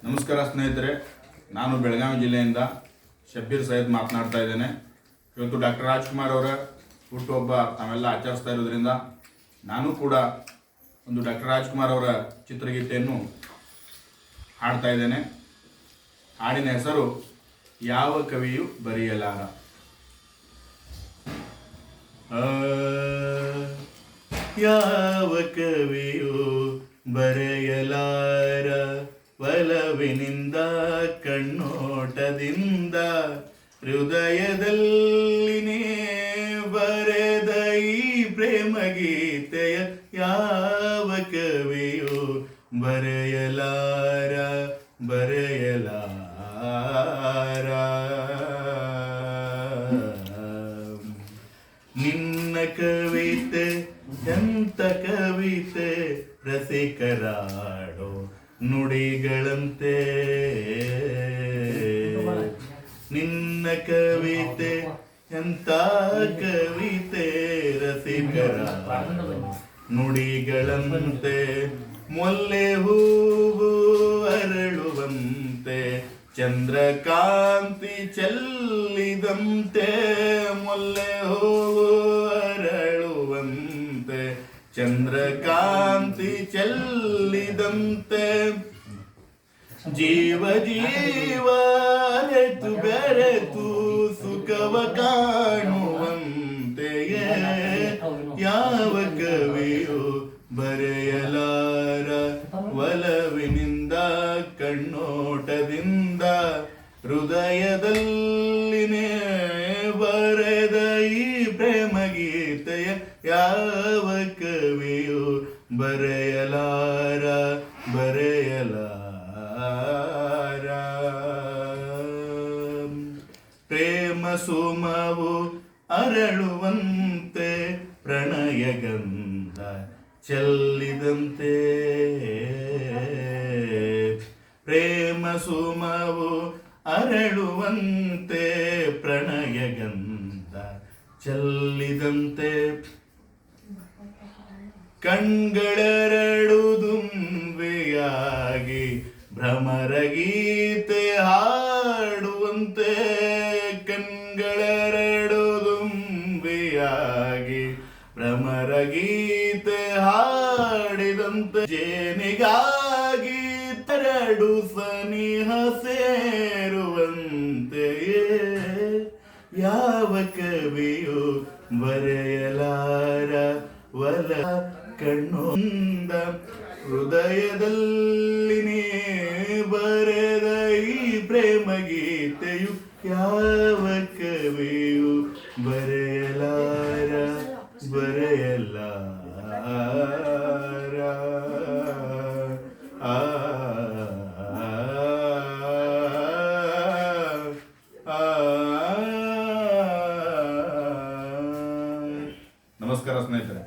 ನಮಸ್ಕಾರ ಸ್ನೇಹಿತರೆ, ನಾನು ಬೆಳಗಾವಿ ಜಿಲ್ಲೆಯಿಂದ ಶಬ್ಬೀರ್ ಸೈಯದ್ ಮಾತನಾಡ್ತಾ ಇದ್ದೇನೆ. ಇವತ್ತು ಡಾಕ್ಟರ್ ರಾಜ್ಕುಮಾರ್ ಅವರ ಹುಟ್ಟುಹಬ್ಬ ತಾವೆಲ್ಲ ಆಚರಿಸ್ತಾ ಇರೋದ್ರಿಂದ ನಾನು ಕೂಡ ಒಂದು ಡಾಕ್ಟರ್ ರಾಜ್ಕುಮಾರ್ ಅವರ ಚಿತ್ರಗೀತೆಯನ್ನು ಹಾಡ್ತಾ ಇದ್ದೇನೆ. ಹಾಡಿನ ಹೆಸರು ಯಾವ ಕವಿಯು ಬರೆಯಲಾರ. ಯಾವ ಕವಿಯು ಬರೆಯಲಾರ ಒಲವಿನಿಂದ ಕಣ್ಣೋಟದಿಂದ ಹೃದಯದಲ್ಲಿನೇ ಬರೆದ ಈ ಪ್ರೇಮ ಗೀತೆಯ ಯಾವ ಕವಿಯು ಬರೆಯಲಾರ ನಿನ್ನ ಕವಿತೆ ಎಂತ ಕವಿತೆ ರಸಿಕರಾಡೋ ನುಡಿಗಳಂತೆ. ನಿನ್ನ ಕವಿತೆ ಎಂತ ಕವಿತೆ ರಸಿಕರಾಡೋ ನುಡಿಗಳಂತೆ. ಮೊಲ್ಲೆ ಹೂವು ಅರಳುವಂತೆ ಚಂದ್ರಕಾಂತಿ ಚೆಲ್ಲಿದಂತೆ. ಮೊಲ್ಲೆ ಹೂವು ಅರಳುವಂತೆ ಚಂದ್ರಕಾಂತಿ ಚೆಲ್ಲಿದಂತೆ. ಜೀವ ಜೀವ ಅರೆತು ಬೆರೆತು ಸುಖವ ಕಾಣುವಂತೆಯೇ ಯಾವ ಕವಿಯು ಬರೆಯಲಾರ ಒಲವಿನಿಂದ ಕಣ್ಣೋಟದಿಂದ ಹೃದಯದಲ್ಲಿನೇ ಬರೆದ ಈ ಪ್ರೇಮ ಗೀತೆಯ ಯಾವ ಕವಿಯು ಬರೆಯಲಾರ. ಪ್ರೇಮ ಸುಮವು ಅರಳುವಂತೆ ಪ್ರಣಯ ಗಂಧ ಚೆಲ್ಲಿದಂತೆ. ಪ್ರೇಮ ಸುಮವು ಅರಳುವಂತೆ ಪ್ರಣಯ ಗಂಧ ಚೆಲ್ಲಿದಂತೆ. ಕಣ್ಗಳೆರಡು ದುಂಬೆಯಾಗಿ ಭ್ರಮರ ಗೀತೆ ಹಾಡುವಂತೆ. ಕಣ್ಗಳೆರಡು ದುಂಬೆಯಾಗಿ ಭ್ರಮರ ಗೀತೆ ಹಾಡಿದಂತೆ. ಜೇನಿಗಾಗಿ ತರಡು ಸನಿಹ ಸೇರುವಂತೆಯೇ ಯಾವ ಕವಿಯು ಬರೆಯಲಾರ ಒಲ ಕಣ್ಣೊಂದ ಹೃದಯದಲ್ಲಿನೇ ಬರೆದ ಈ ಪ್ರೇಮ ಗೀತೆಯು ಯಾವ ಕವಿಯು ಬರೆಯಲಾರ. ನಮಸ್ಕಾರ ಸ್ನೇಹಿತರೆ.